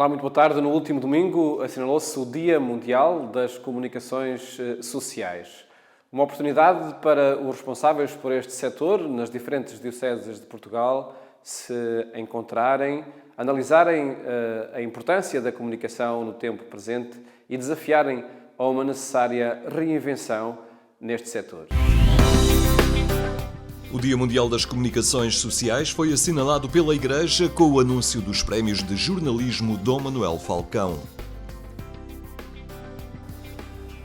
Olá, muito boa tarde. No último domingo assinalou-se o Dia Mundial das Comunicações Sociais. Uma oportunidade para os responsáveis por este setor, nas diferentes dioceses de Portugal, se encontrarem, analisarem a importância da comunicação no tempo presente e desafiarem a uma necessária reinvenção neste setor. O Dia Mundial das Comunicações Sociais foi assinalado pela Igreja com o anúncio dos Prémios de Jornalismo Dom Manuel Falcão.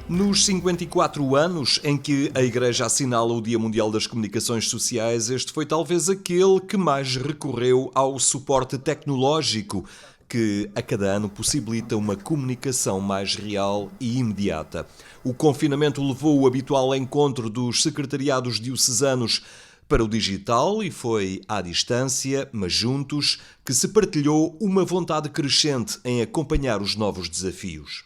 Nos 54 anos em que a Igreja assinala o Dia Mundial das Comunicações Sociais, este foi talvez aquele que mais recorreu ao suporte tecnológico, que a cada ano possibilita uma comunicação mais real e imediata. O confinamento levou o habitual encontro dos secretariados diocesanos para o digital e foi à distância, mas juntos, que se partilhou uma vontade crescente em acompanhar os novos desafios.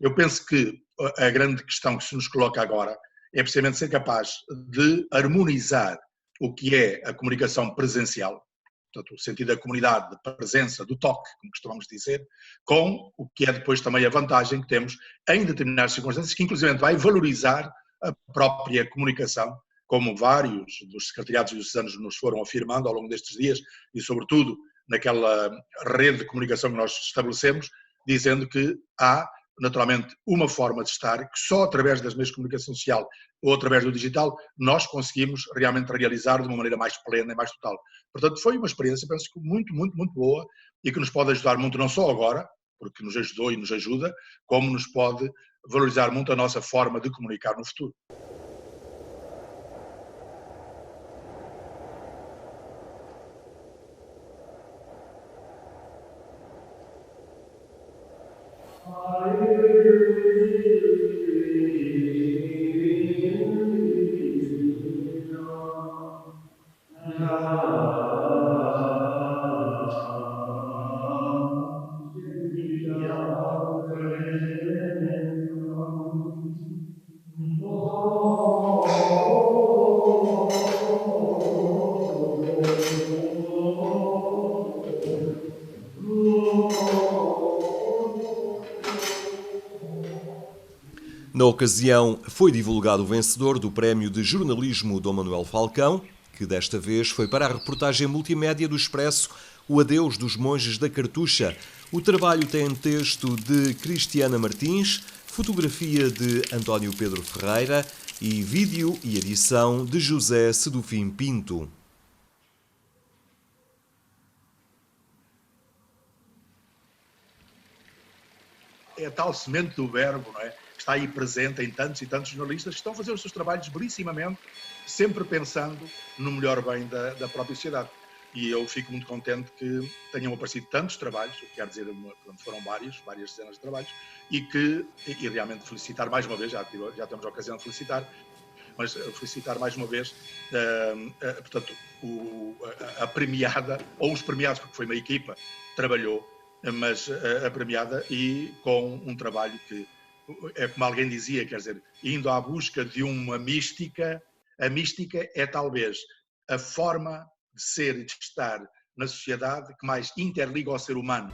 Eu penso que a grande questão que se nos coloca agora é precisamente ser capaz de harmonizar o que é a comunicação presencial, portanto, o sentido da comunidade, da presença, do toque, como costumamos dizer, com o que é depois também a vantagem que temos em determinadas circunstâncias, que inclusive vai valorizar a própria comunicação, como vários dos secretariados diocesanos nos foram afirmando ao longo destes dias e, sobretudo, naquela rede de comunicação que nós estabelecemos, dizendo que há, naturalmente, uma forma de estar que só através das meios de comunicação social ou através do digital nós conseguimos realmente realizar de uma maneira mais plena e mais total. Portanto, foi uma experiência, penso que muito boa e que nos pode ajudar muito, não só agora, porque nos ajudou e nos ajuda, como nos pode valorizar muito a nossa forma de comunicar no futuro. Na ocasião, foi divulgado o vencedor do Prémio de Jornalismo Dom Manuel Falcão, que desta vez foi para a reportagem multimédia do Expresso O Adeus dos Monges da Cartucha. O trabalho tem texto de Cristiana Martins, fotografia de António Pedro Ferreira e vídeo e edição de José Sedufim Pinto. É a tal semente do verbo, não é? Está aí presente em tantos e tantos jornalistas que estão a fazer os seus trabalhos belíssimamente, sempre pensando no melhor bem da própria sociedade. E eu fico muito contente que tenham aparecido tantos trabalhos, o que quer dizer, foram várias dezenas de trabalhos, e realmente felicitar mais uma vez, já temos a ocasião de felicitar, mas felicitar mais uma vez, portanto, a premiada, ou os premiados, porque foi uma equipa que trabalhou, mas a premiada e com um trabalho que, é como alguém dizia, quer dizer, indo à busca de uma mística, a mística é talvez a forma de ser e de estar na sociedade que mais interliga ao ser humano.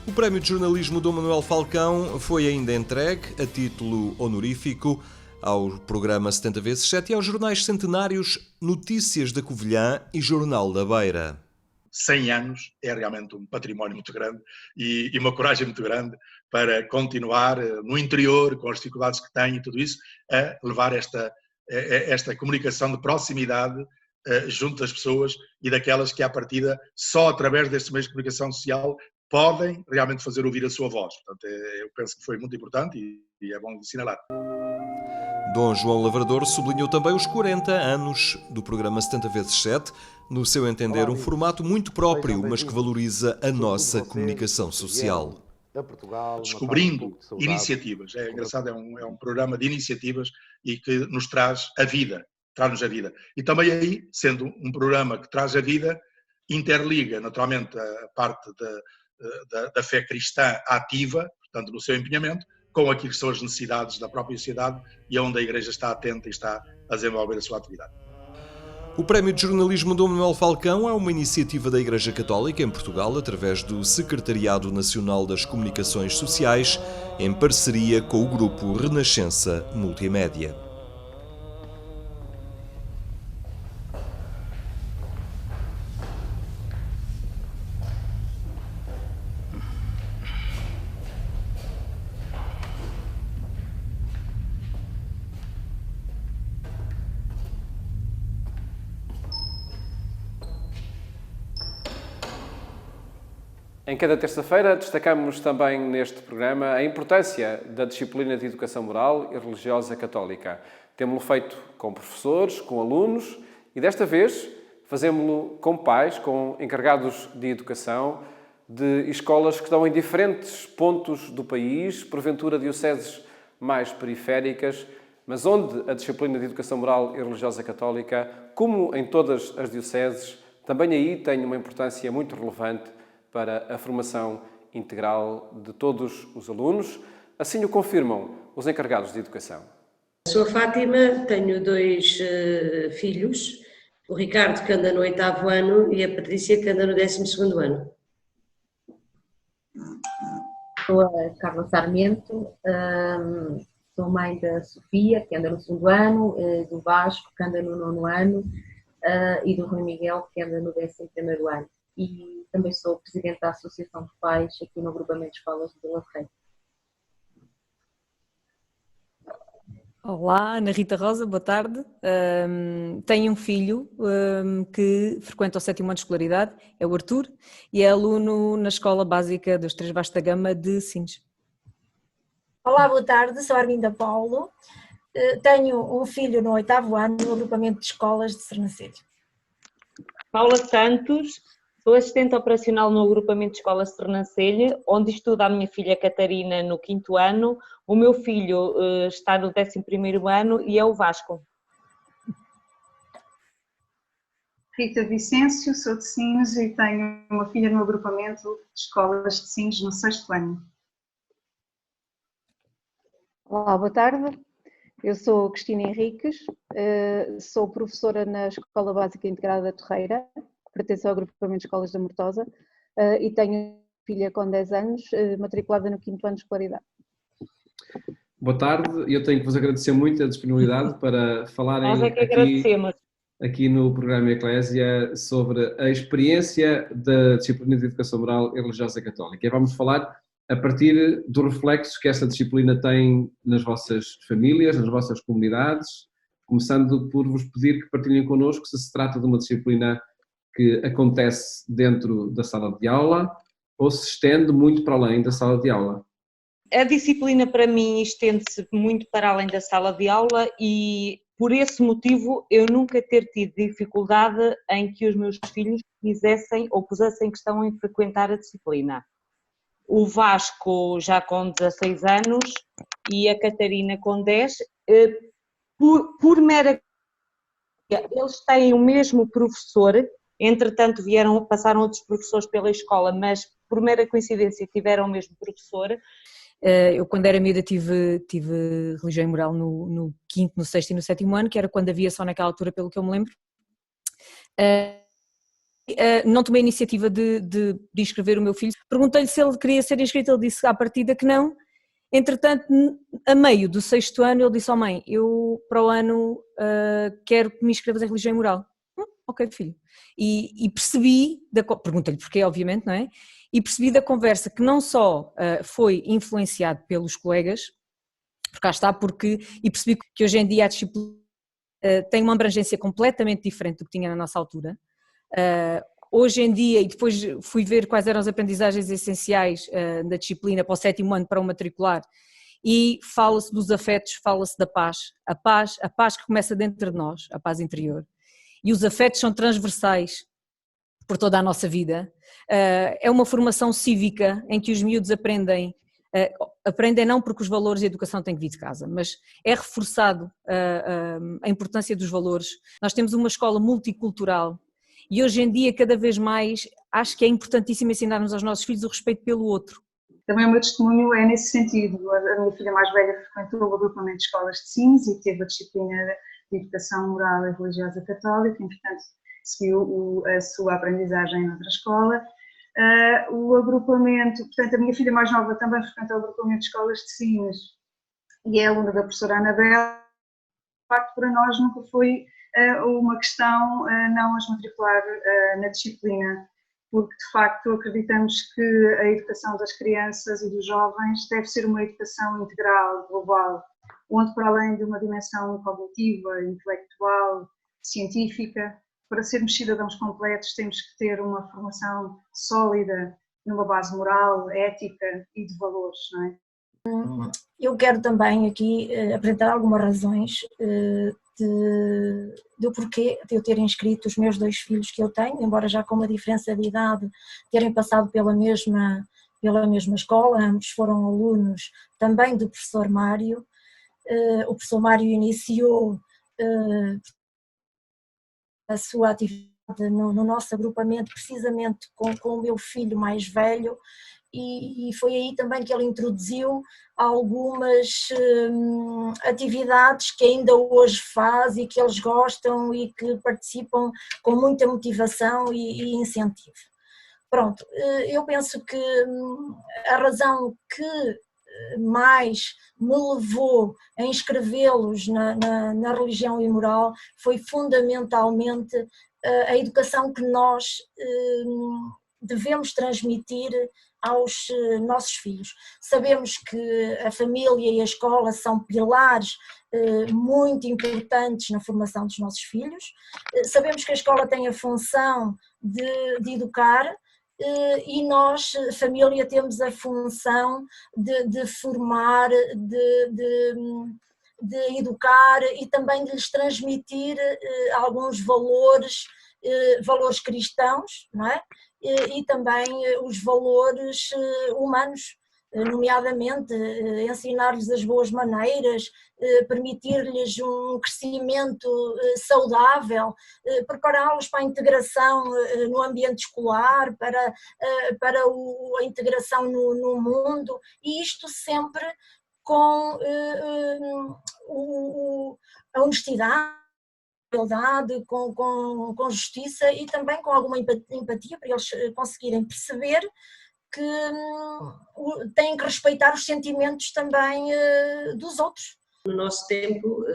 O Prémio de Jornalismo Dom Manuel Falcão foi ainda entregue, a título honorífico, ao programa 70x7 e aos jornais centenários Notícias da Covilhã e Jornal da Beira. 100 anos é realmente um património muito grande e uma coragem muito grande para continuar no interior, com as dificuldades que tem e tudo isso, a levar esta comunicação de proximidade junto das pessoas e daquelas que, à partida, só através destes meios de comunicação social podem realmente fazer ouvir a sua voz. Portanto, eu penso que foi muito importante e é bom assinalar. Dom João Lavrador sublinhou também os 40 anos do programa 70x7, no seu entender um formato muito próprio, mas que valoriza a nossa comunicação social. Descobrindo iniciativas, é engraçado, é um programa de iniciativas e que nos traz a vida, traz-nos a vida. E também aí, sendo um programa que traz a vida, interliga naturalmente a parte da fé cristã ativa, portanto no seu empenhamento, com aquilo que são as necessidades da própria sociedade e onde a Igreja está atenta e está a desenvolver a sua atividade. O Prémio de Jornalismo Dom Manuel Falcão é uma iniciativa da Igreja Católica em Portugal através do Secretariado Nacional das Comunicações Sociais, em parceria com o grupo Renascença Multimédia. Em cada terça-feira destacamos também neste programa a importância da disciplina de educação moral e religiosa católica. Temos-lo feito com professores, com alunos e desta vez fazemos-lo com pais, com encarregados de educação de escolas que estão em diferentes pontos do país, porventura dioceses mais periféricas, mas onde a disciplina de educação moral e religiosa católica, como em todas as dioceses, também aí tem uma importância muito relevante para a formação integral de todos os alunos. Assim o confirmam os encarregados de educação. Sou a Fátima, tenho 2 filhos, o Ricardo, que anda no 8º ano, e a Patrícia, que anda no 12º ano. Sou a Carla Sarmento, sou mãe da Sofia, que anda no 2º ano, do Vasco, que anda no 9º ano, e do Rui Miguel, que anda no 11º ano. E também sou presidente da Associação de Pais aqui no agrupamento de escolas de Vila Real. Olá, Ana Rita Rosa, boa tarde. Tenho um filho que frequenta o 7º ano de escolaridade, é o Arthur, e é aluno na Escola Básica dos Três Bastos da Gama de Sines. Olá, boa tarde, sou a Arminda Paulo, tenho um filho no 8º ano no agrupamento de escolas de Sernancelho. Paula Santos, sou assistente operacional no agrupamento de escolas de Sernancelho, onde estuda a minha filha Catarina no 5º ano, o meu filho está no 11º ano e é o Vasco. Rita Vicêncio, sou de Sines e tenho uma filha no agrupamento de escolas de Sines no 6º ano. Olá, boa tarde. Eu sou Cristina Henriques, sou professora na Escola Básica Integrada da Torreira, pertence ao agrupamento de escolas da Mortosa, e tenho filha com 10 anos, matriculada no 5º ano de escolaridade. Boa tarde, eu tenho que vos agradecer muito a disponibilidade para falarem Nós é que agradecemos. Aqui no programa Eclésia sobre a experiência da disciplina de educação moral e religiosa católica. E vamos falar a partir do reflexo que esta disciplina tem nas vossas famílias, nas vossas comunidades, começando por vos pedir que partilhem connosco se trata de uma disciplina que acontece dentro da sala de aula ou se estende muito para além da sala de aula. A disciplina para mim estende-se muito para além da sala de aula e por esse motivo eu nunca ter tido dificuldade em que os meus filhos quisessem ou pusessem questão em frequentar a disciplina. O Vasco já com 16 anos e a Catarina com 10, por mera... Eles têm o mesmo professor, entretanto passaram outros professores pela escola, mas por mera coincidência tiveram o mesmo professor. Eu quando era miúda tive religião e moral no 5º, no 6º e no 7º ano, que era quando havia só naquela altura, pelo que eu me lembro. Não tomei a iniciativa de inscrever o meu filho. Perguntei-lhe se ele queria ser inscrito, ele disse à partida que não. Entretanto, a meio do 6º ano, ele disse: "Oh mãe, eu para o ano quero que me inscrevas em religião e moral." Ok, filho. E percebi, perguntei-lhe porquê, obviamente, não é? E percebi da conversa que não só foi influenciado pelos colegas, porque cá está, e percebi que hoje em dia a disciplina tem uma abrangência completamente diferente do que tinha na nossa altura. Hoje em dia, e depois fui ver quais eram as aprendizagens essenciais da disciplina para o 7º ano para o matricular, e fala-se dos afetos, fala-se da paz, a paz que começa dentro de nós, a paz interior. E os afetos são transversais por toda a nossa vida. É uma formação cívica em que os miúdos aprendem não porque os valores e a educação têm que vir de casa, mas é reforçado a importância dos valores. Nós temos uma escola multicultural e hoje em dia cada vez mais acho que é importantíssimo ensinarmos aos nossos filhos o respeito pelo outro. Também o meu testemunho é nesse sentido. A minha filha mais velha frequentou o agrupamento de escolas de Sines e teve a disciplina de Educação Moral e Religiosa Católica, e, portanto, seguiu a sua aprendizagem noutra escola. O agrupamento, portanto, a minha filha mais nova também frequenta o agrupamento de escolas de Sines e é aluna da professora Anabel. De facto, para nós nunca foi uma questão não as matricular na disciplina, porque de facto acreditamos que a educação das crianças e dos jovens deve ser uma educação integral, global, onde para além de uma dimensão cognitiva, intelectual, científica, para sermos cidadãos completos temos que ter uma formação sólida numa base moral, ética e de valores, não é? Eu quero também aqui apresentar algumas razões do porquê de eu ter inscrito os meus 2 filhos que eu tenho, embora já com uma diferença de idade, terem passado pela mesma escola, ambos foram alunos também do professor Mário. O professor Mário iniciou a sua atividade no nosso agrupamento precisamente com o meu filho mais velho, e foi aí também que ele introduziu algumas atividades que ainda hoje faz e que eles gostam e que participam com muita motivação e incentivo. Pronto, eu penso que a razão que mais me levou a inscrevê-los na religião e moral foi fundamentalmente a educação que nós devemos transmitir aos nossos filhos. Sabemos que a família e a escola são pilares muito importantes na formação dos nossos filhos. Sabemos que a escola tem a função de educar, e nós, família, temos a função de formar, de educar e também de lhes transmitir alguns valores cristãos, não é? E também os valores humanos, nomeadamente ensinar-lhes as boas maneiras, permitir-lhes um crescimento saudável, prepará-los para a integração no ambiente escolar, para a integração no mundo, e isto sempre com a honestidade, com justiça e também com alguma empatia para eles conseguirem perceber que têm que respeitar os sentimentos também dos outros. No nosso tempo,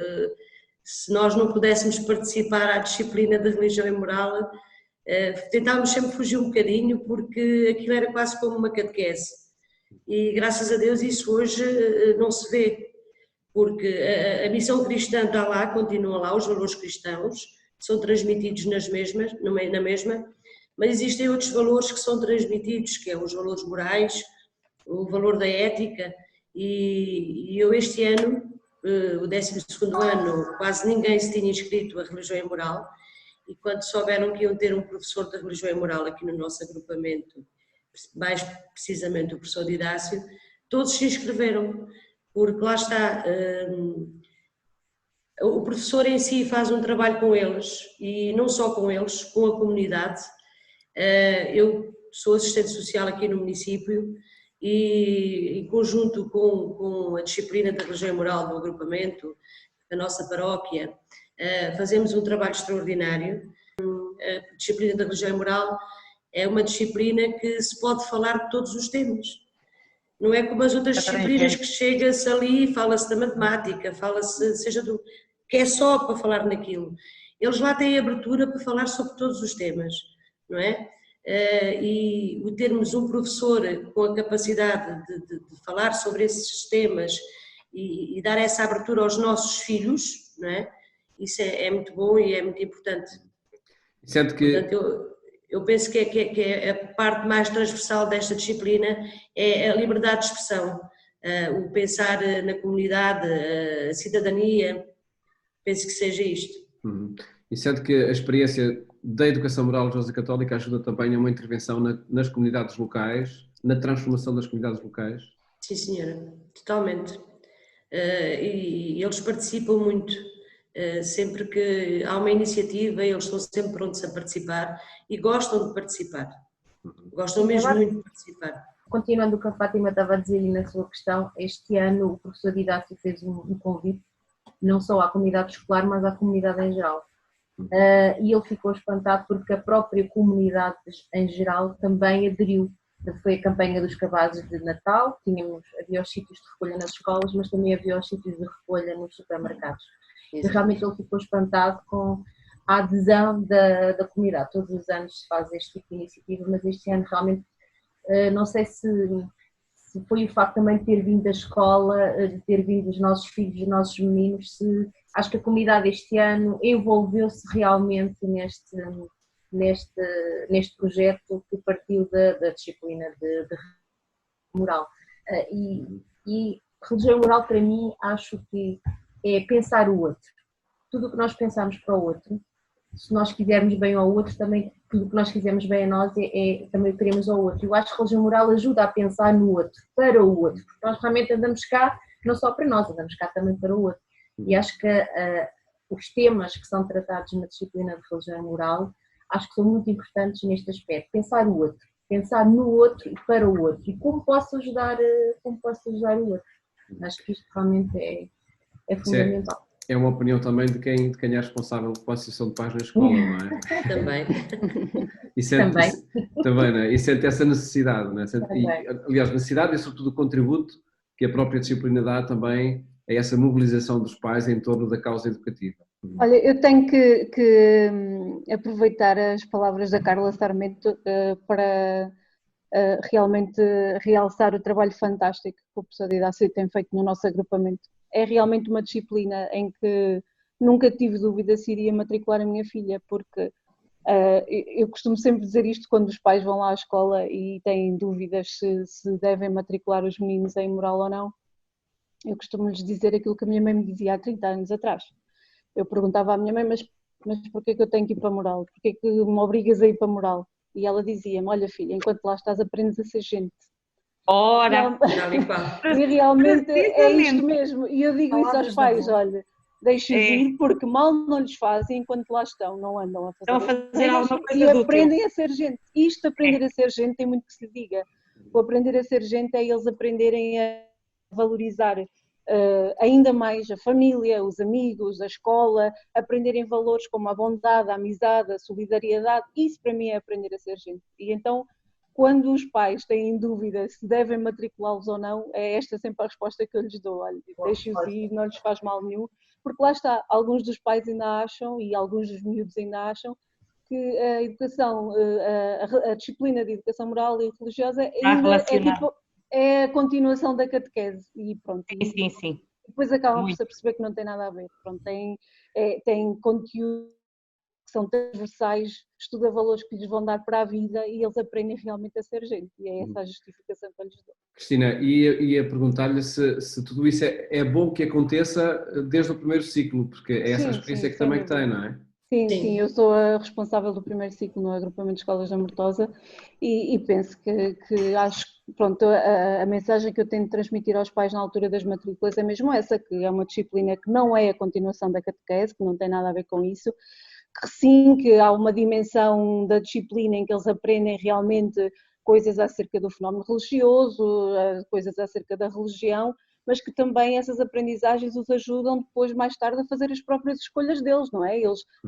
se nós não pudéssemos participar à disciplina de religião e moral, tentávamos sempre fugir um bocadinho, porque aquilo era quase como uma catequese. E graças a Deus isso hoje não se vê, porque a missão cristã está lá, continua lá, os valores cristãos são transmitidos na mesma, mas existem outros valores que são transmitidos, que é os valores morais, o valor da ética, e eu este ano, o 12º ano, quase ninguém se tinha inscrito a religião e moral, e quando souberam que iam ter um professor de religião e moral aqui no nosso agrupamento, mais precisamente o professor Didácio, todos se inscreveram, porque lá está, o professor em si faz um trabalho com eles, e não só com eles, com a comunidade. Eu sou assistente social aqui no município e, em conjunto com a disciplina da religião e moral do agrupamento, da nossa paróquia, fazemos um trabalho extraordinário. A disciplina da religião e moral é uma disciplina que se pode falar de todos os temas. Não é como as outras disciplinas que chega-se ali e fala-se da matemática, fala-se, seja do que é só para falar naquilo. Eles lá têm abertura para falar sobre todos os temas, não é? E o termos um professor com a capacidade de falar sobre esses temas e dar essa abertura aos nossos filhos, não é? Isso é muito bom e é muito importante. Sendo que... Portanto, eu penso que a parte mais transversal desta disciplina é a liberdade de expressão, o pensar na comunidade, a cidadania, penso que seja isto. E sendo que a experiência da educação moral religiosa católica ajuda também a uma intervenção nas comunidades locais, na transformação das comunidades locais? Sim, senhora, totalmente. E eles participam muito. Sempre que há uma iniciativa, eles estão sempre prontos a participar e gostam de participar. Gostam mesmo muito de participar. Continuando o que a Fátima estava a dizer na sua questão, este ano o professor Didácio fez um convite não só à comunidade escolar, mas à comunidade em geral. E ele ficou espantado porque a própria comunidade em geral também aderiu. Foi a campanha dos cabazes de Natal, havia os sítios de recolha nas escolas, mas também havia os sítios de recolha nos supermercados. E realmente ele ficou espantado com a adesão da comunidade. Todos os anos se faz este tipo de iniciativa, mas este ano realmente, não sei se foi o facto também de ter vindo da escola, de ter vindo os nossos filhos, os nossos meninos, acho que a comunidade este ano envolveu-se realmente neste projeto que partiu da disciplina de moral. E religião e moral, para mim, acho que é pensar o outro. Tudo o que nós pensamos para o outro, se nós quisermos bem ao outro, também tudo o que nós quisermos bem a nós também queremos ao outro. Eu acho que a religião moral ajuda a pensar no outro, para o outro, porque nós realmente andamos cá não só para nós, andamos cá também para o outro. E acho que os temas que são tratados na disciplina de religião moral, acho que são muito importantes neste aspecto. Pensar o outro, pensar no outro e para o outro. E como posso ajudar o outro. Acho que isto realmente é fundamental. É uma opinião também de quem é responsável pela associação de pais na escola, não é? Também. Também, não é? E sente essa necessidade, não é? Aliás, necessidade e sobretudo o contributo que a própria disciplina dá também a essa mobilização dos pais em torno da causa educativa. Olha, eu tenho que aproveitar as palavras da Carla Sarmento para realmente realçar o trabalho fantástico que o professor Idácio tem feito no nosso agrupamento. É realmente uma disciplina em que nunca tive dúvida se iria matricular a minha filha, porque eu costumo sempre dizer isto quando os pais vão lá à escola e têm dúvidas se devem matricular os meninos em moral ou não. Eu costumo lhes dizer aquilo que a minha mãe me dizia há 30 anos atrás. Eu perguntava à minha mãe, mas porquê que eu tenho que ir para moral? Porquê que me obrigas a ir para moral? E ela dizia-me, olha filha, enquanto lá estás aprendes a ser gente. Ora! E realmente é isto mesmo. E eu digo isso aos pais, olha, deixem-os ir porque mal não lhes fazem enquanto lá estão, não andam a fazer alguma coisa e aprendem a ser gente. Isto, aprender a ser gente, tem muito que se lhe diga. O aprender a ser gente é eles aprenderem a valorizar ainda mais a família, os amigos, a escola, aprenderem valores como a bondade, a amizade, a solidariedade. Isso para mim é aprender a ser gente. E então, quando os pais têm dúvida se devem matriculá-los ou não, é esta sempre a resposta que eu lhes dou. Olha, deixem-os ir, não lhes faz mal nenhum, porque lá está, alguns dos pais ainda acham, e alguns dos miúdos ainda acham, que a educação, a disciplina de educação moral e religiosa ainda é a continuação da catequese. E pronto. Sim. Depois acabam por se perceber que não tem nada a ver. Pronto, tem conteúdo que são transversais, estuda valores que lhes vão dar para a vida e eles aprendem realmente a ser gente. E é essa a justificação que eu lhes dou. Cristina, ia perguntar-lhe se tudo isso é bom que aconteça desde o primeiro ciclo, porque é essa a experiência que também tem, não é? Sim, eu sou a responsável do primeiro ciclo no agrupamento de escolas da Mortosa e penso que acho que pronto, a mensagem que eu tenho de transmitir aos pais na altura das matrículas é mesmo essa, que é uma disciplina que não é a continuação da catequese, que não tem nada a ver com isso, que sim, que há uma dimensão da disciplina em que eles aprendem realmente coisas acerca do fenómeno religioso, coisas acerca da religião, mas que também essas aprendizagens os ajudam depois, mais tarde, a fazer as próprias escolhas deles, não é?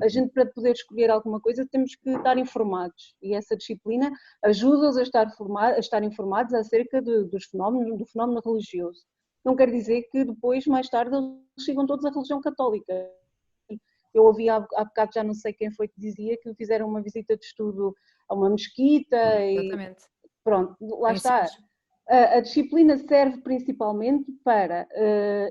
A gente, para poder escolher alguma coisa, temos que estar informados, e essa disciplina ajuda-os a estar informados acerca do fenómeno religioso. Não quer dizer que depois, mais tarde, eles sigam todos a religião católica. Eu ouvi há bocado, já não sei quem foi que dizia, que fizeram uma visita de estudo a uma mesquita. Exatamente. E pronto, lá está. A disciplina serve principalmente para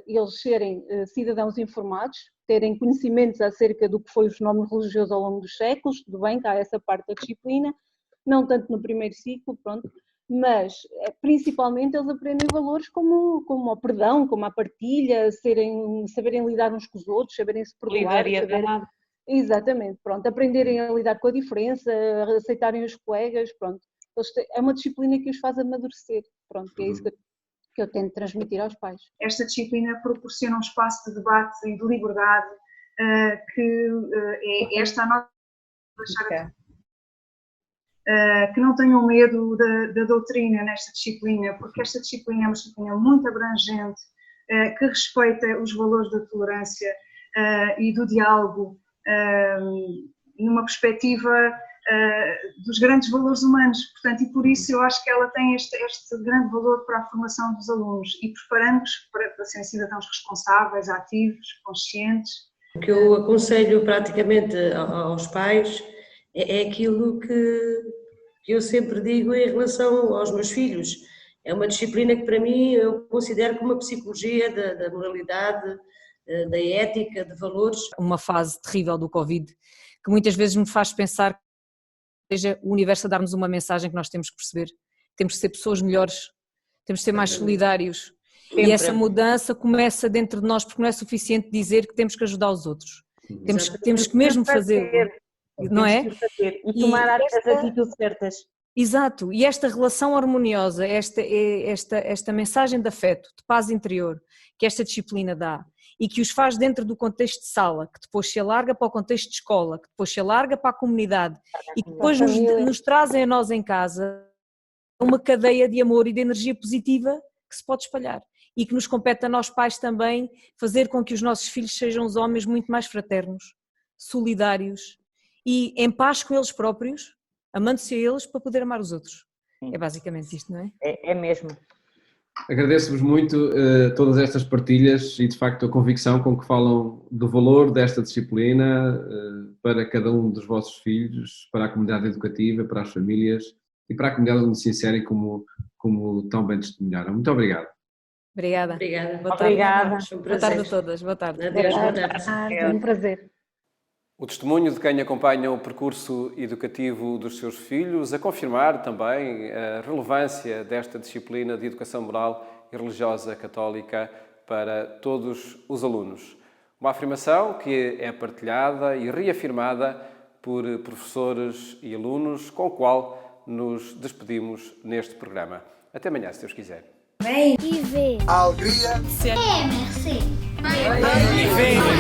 eles serem cidadãos informados, terem conhecimentos acerca do que foi o fenómeno religioso ao longo dos séculos, tudo bem, que há essa parte da disciplina, não tanto no primeiro ciclo, pronto, mas principalmente eles aprendem valores como o perdão, como a partilha, saberem lidar uns com os outros, saberem se perdoar. Exatamente, pronto, aprenderem a lidar com a diferença, a aceitarem os colegas, pronto. É uma disciplina que os faz amadurecer, pronto, é isso que eu tento transmitir aos pais. Esta disciplina proporciona um espaço de debate e de liberdade que é esta a nossa que não tenham medo da doutrina nesta disciplina, porque esta disciplina é uma disciplina muito abrangente, que respeita os valores da tolerância e do diálogo numa perspectiva dos grandes valores humanos. Portanto, e por isso eu acho que ela tem este grande valor para a formação dos alunos e preparando-os para serem cidadãos responsáveis, ativos, conscientes. O que eu aconselho praticamente aos pais é aquilo que eu sempre digo em relação aos meus filhos. É uma disciplina que para mim eu considero como uma psicologia da moralidade, da ética, de valores. Uma fase terrível do Covid que muitas vezes me faz pensar que seja o universo a dar-nos uma mensagem que nós temos que perceber. Temos que ser pessoas melhores, temos que ser mais solidários. Sempre. E essa mudança começa dentro de nós, porque não é suficiente dizer que temos que ajudar os outros. Temos que mesmo fazer, não é? E tomar as atitudes certas. Exato, e esta relação harmoniosa, esta mensagem de afeto, de paz interior, que esta disciplina dá, e que os faz dentro do contexto de sala, que depois se alarga para o contexto de escola, que depois se alarga para a comunidade, e que depois nos trazem a nós em casa uma cadeia de amor e de energia positiva que se pode espalhar. E que nos compete a nós pais também fazer com que os nossos filhos sejam os homens muito mais fraternos, solidários e em paz com eles próprios, amando-se a eles para poder amar os outros. É basicamente isto, não é? É mesmo. Agradeço-vos muito todas estas partilhas e, de facto, a convicção com que falam do valor desta disciplina para cada um dos vossos filhos, para a comunidade educativa, para as famílias e para a comunidade onde se inserem, como tão bem testemunharam. Muito obrigado. Obrigada. Boa tarde. Obrigada. Boa tarde a todas. Boa tarde. Adeus, boa tarde. É um prazer. O testemunho de quem acompanha o percurso educativo dos seus filhos, a confirmar também a relevância desta disciplina de educação moral e religiosa católica para todos os alunos. Uma afirmação que é partilhada e reafirmada por professores e alunos, com o qual nos despedimos neste programa. Até amanhã, se Deus quiser. Vem e vê. A alegria. MRC. Vem e vê.